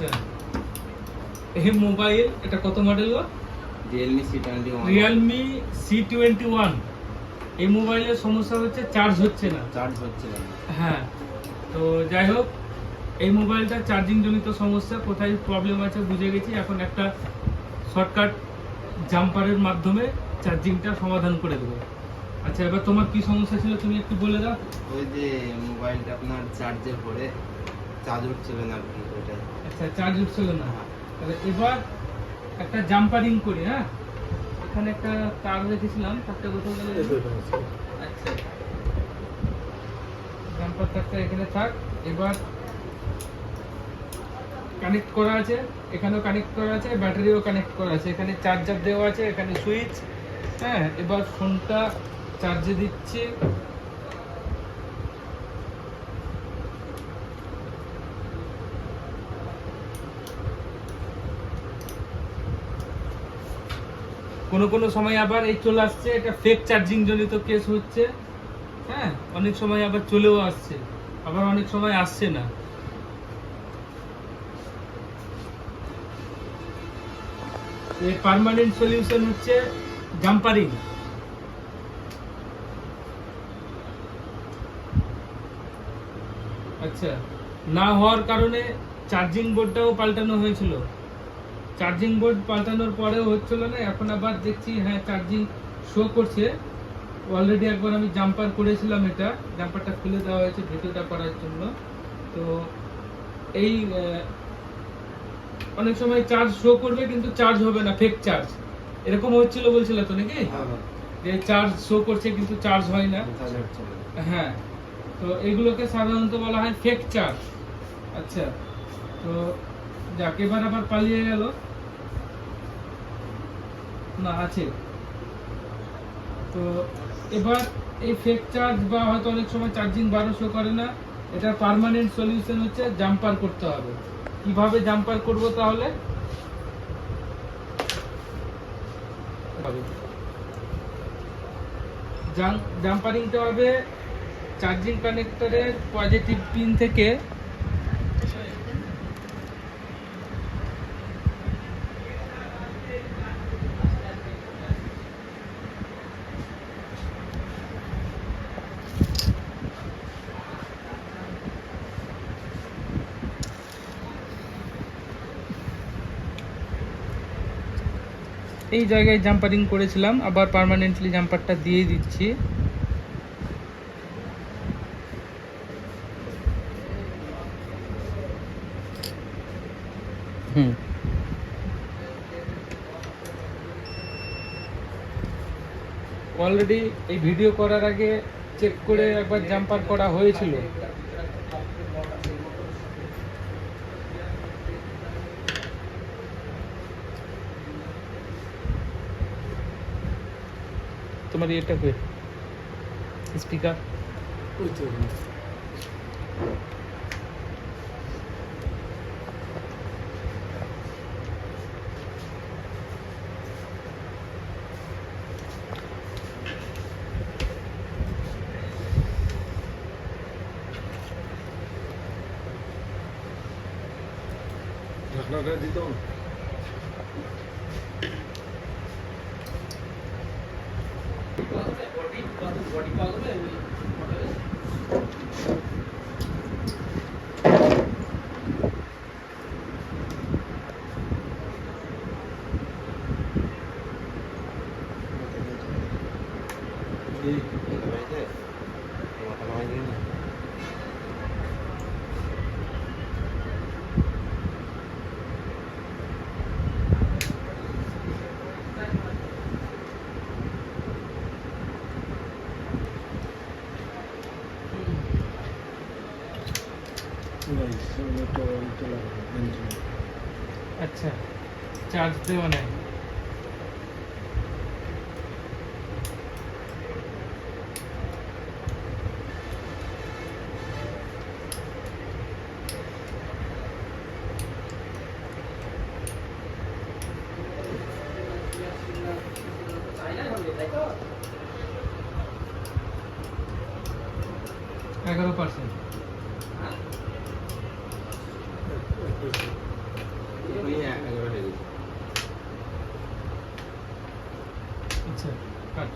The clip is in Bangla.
আচ্ছা, এই মোবাইল এটা কত মডেল গো? Realme C21। এই মোবাইলের সমস্যা হচ্ছে চার্জ হচ্ছে না। হ্যাঁ, তো যাই হোক, এই মোবাইলটা চার্জিং জনিত সমস্যা, কোথায় প্রবলেম আছে বুঝে গেছি। এখন একটা শর্টকাট জাম্পারের মাধ্যমে চার্জিংটা সমাধান করে দেবো। আচ্ছা, এবার তোমার কি সমস্যা ছিল তুমি একটু বলে দাও। ওই যে মোবাইলটা আপনার চার্জের পরে চার্জ উঠছিল না আর কি, ওইটাই। আচ্ছা, চার্জ উঠছিল না। তাহলে এবার একটা জাম্পারিং করি। হ্যাঁ, এখানে একটা তার রেখেছিলাম, তারটা কোথাও গেল? আচ্ছা, জাম্পার তারটা এখানে থাক। এবার কানেক্ট করা আছে, এখানেও কানেক্ট করা আছে, ব্যাটারিও কানেক্ট করা আছে, এখানে চার্জার দেওয়া আছে, এখানে সুইচ। হ্যাঁ, এবার ফোনটা চার্জে দিচ্ছি। কোনো সময় আবার এই চলে আসছে, এটা ফেক চার্জিং জনিত কেস হচ্ছে। হ্যাঁ, অনেক সময় আবার চলেও আসছে, আবার অনেক সময় আসছে না। এর পার্মানেন্ট সলিউশন হচ্ছে জাম্পারিং। আচ্ছা, না হওয়ার কারণে চার্জিং বোর্ডটাও পাল্টানো হয়েছিল। চার্জিং বোর্ড পাল্টানোর পরেও হচ্ছিল না, এখন আবার দেখছি হ্যাঁ চার্জিং শো করছে। অলরেডি একবার আমি জাম্পার করেছিলাম, এটা জাম্পারটা খুলে দেওয়া হয়েছে ভিডিওটা করার জন্য। তো এই অনেক সময় চার্জ শো করবে কিন্তু চার্জ হবে না, ফেক চার্জ। এরকম হচ্ছিল বলছিল তো নাকি, যে চার্জ শো করছে কিন্তু চার্জ হয় না। হ্যাঁ, তো এগুলোকে সাধারণত বলা হয় ফেক চার্জ। আচ্ছা, তো যাক, এবার আবার পালিয়ে গেল না, আছে। তো এবার এই ফেক চার্জ বা হয়তো অনেক সময় চার্জিং বারো শো করে না, এটা পার্মানেন্ট সলিউশন হচ্ছে জাম্পার করতে হবে। কিভাবে জাম্পার করব তাহলে? জাম্পারিংটা হবে চার্জিং কানেক্টরের পজিটিভ পিন থেকে এই জায়গায় জাম্পারিং করেছিলাম, আবার পার্মানেন্টলি জাম্পারটা দিয়ে দিচ্ছি। অলরেডি এই ভিডিও করার আগে চেক করে একবার জাম্পার করা হয়েছিল। তোমার এটা কে স্পিকার ঢাকনাটা দিত না। আচ্ছা, চার্জ দেওয়া নাই। এখনই একেবারে হয়ে গেছে। আচ্ছা কাট।